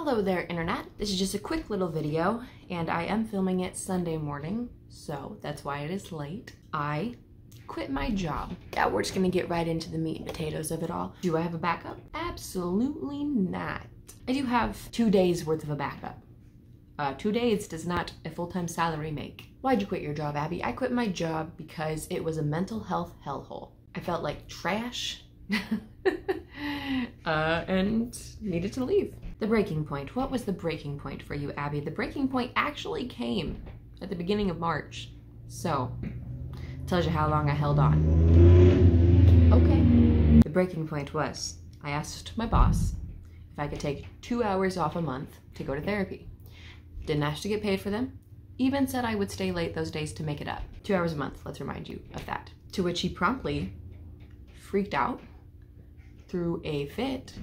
Hello there, internet. This is just a quick little video, and I am filming it Sunday morning, so that's why it is late. I quit my job. Yeah, we're just gonna get right into the meat and potatoes of it all. Do I have a backup? Absolutely not. I do have 2 days worth of a backup. 2 days does not a full-time salary make. Why'd you quit your job, Abby? I quit my job because it was a mental health hellhole. I felt like trash and needed to leave. The breaking point. What was the breaking point for you, Abby? The breaking point actually came at the beginning of March. So, tells you how long I held on. Okay. The breaking point was, I asked my boss if I could take 2 hours off a month to go to therapy. Didn't ask to get paid for them. Even said I would stay late those days to make it up. 2 hours a month, let's remind you of that. To which he promptly freaked out, threw a fit,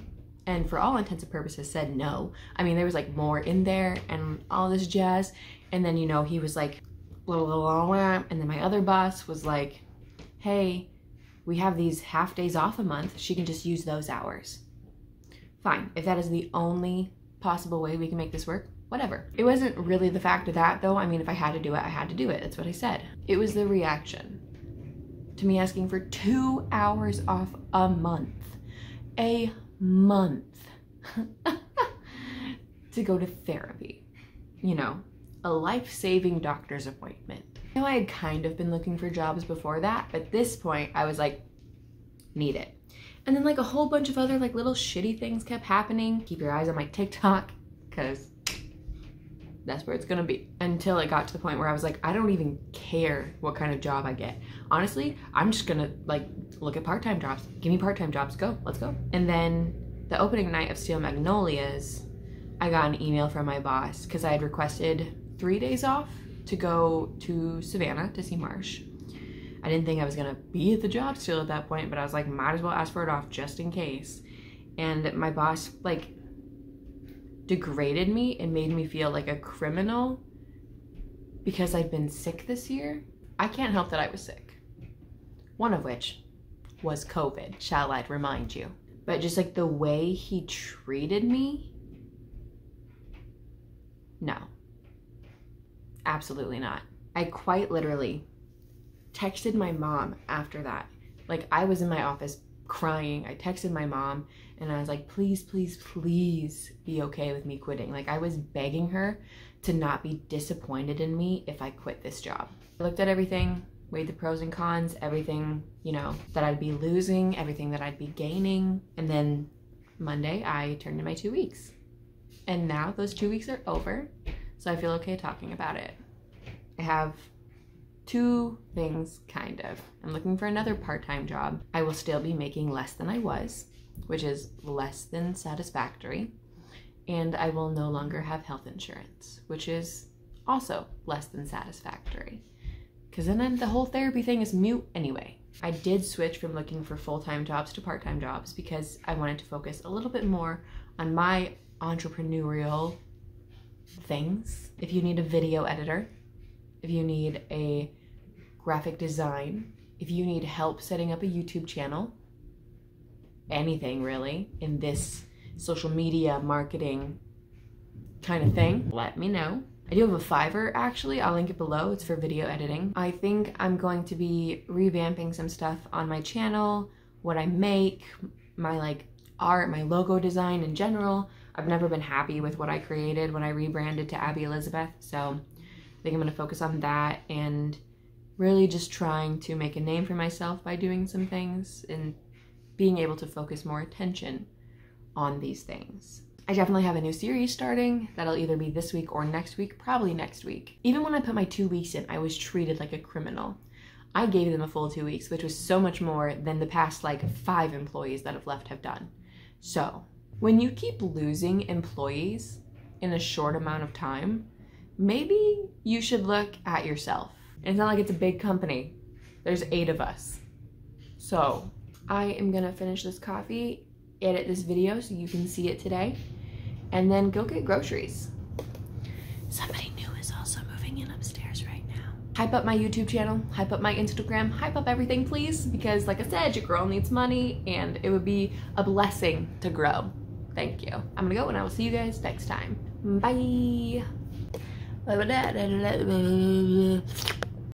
and for all intents and purposes said no. I mean, there was like more in there and all this jazz. And then, you know, he was like, blah, blah, blah, blah. And then my other boss was like, hey, we have these half days off a month. She can just use those hours. Fine, if that is the only possible way we can make this work, whatever. It wasn't really the fact of that though. I mean, if I had to do it, I had to do it. That's what I said. It was the reaction to me asking for 2 hours off a month. A month to go to therapy. You know, a life-saving doctor's appointment. I know I had kind of been looking for jobs before that, but at this point I was like, need it. And then like a whole bunch of other like little shitty things kept happening. Keep your eyes on my TikTok, because that's where it's gonna be. Until it got to the point where I was like, I don't even care what kind of job I get. Honestly, I'm just gonna like look at part-time jobs. Give me part-time jobs, go, let's go. And then the opening night of Steel Magnolias, I got an email from my boss because I had requested 3 days off to go to Savannah to see Marsh. I didn't think I was gonna be at the job still at that point, but I was like, might as well ask for it off just in case. And my boss like degraded me and made me feel like a criminal because I'd been sick this year. I can't help that I was sick. One of which was COVID, shall I remind you. But just like the way he treated me, no, absolutely not. I quite literally texted my mom after that. Like I was in my office crying. I texted my mom and I was like, please, please, please be okay with me quitting. Like I was begging her to not be disappointed in me if I quit this job. I looked at everything, weighed the pros and cons, everything, you know, that I'd be losing, everything that I'd be gaining. And then Monday I turned in my 2 weeks. And now those 2 weeks are over, so I feel okay talking about it. I have two things, kind of. I'm looking for another part-time job. I will still be making less than I was, which is less than satisfactory. And I will no longer have health insurance, which is also less than satisfactory. Because then the whole therapy thing is mute anyway. I did switch from looking for full-time jobs to part-time jobs because I wanted to focus a little bit more on my entrepreneurial things. If you need a video editor, if you need a graphic design, if you need help setting up a YouTube channel, anything really in this social media marketing kind of thing, let me know. I do have a Fiverr actually, I'll link it below, it's for video editing. I think I'm going to be revamping some stuff on my channel, what I make, my like art, my logo design in general. I've never been happy with what I created when I rebranded to Abbie Elizabeth, so I think I'm gonna focus on that and really just trying to make a name for myself by doing some things and being able to focus more attention on these things. I definitely have a new series starting that'll either be this week or next week, probably next week. Even when I put my 2 weeks in, I was treated like a criminal. I gave them a full 2 weeks, which was so much more than the past like 5 employees that have left have done. So when you keep losing employees in a short amount of time, maybe you should look at yourself. And it's not like it's a big company. There's 8 of us. So I am gonna finish this coffee, edit this video so you can see it today, and then go get groceries. Somebody new is also moving in upstairs right now. Hype up my YouTube channel, hype up my Instagram, hype up everything please, because like I said, your girl needs money and it would be a blessing to grow. Thank you. I'm gonna go and I will see you guys next time. Bye.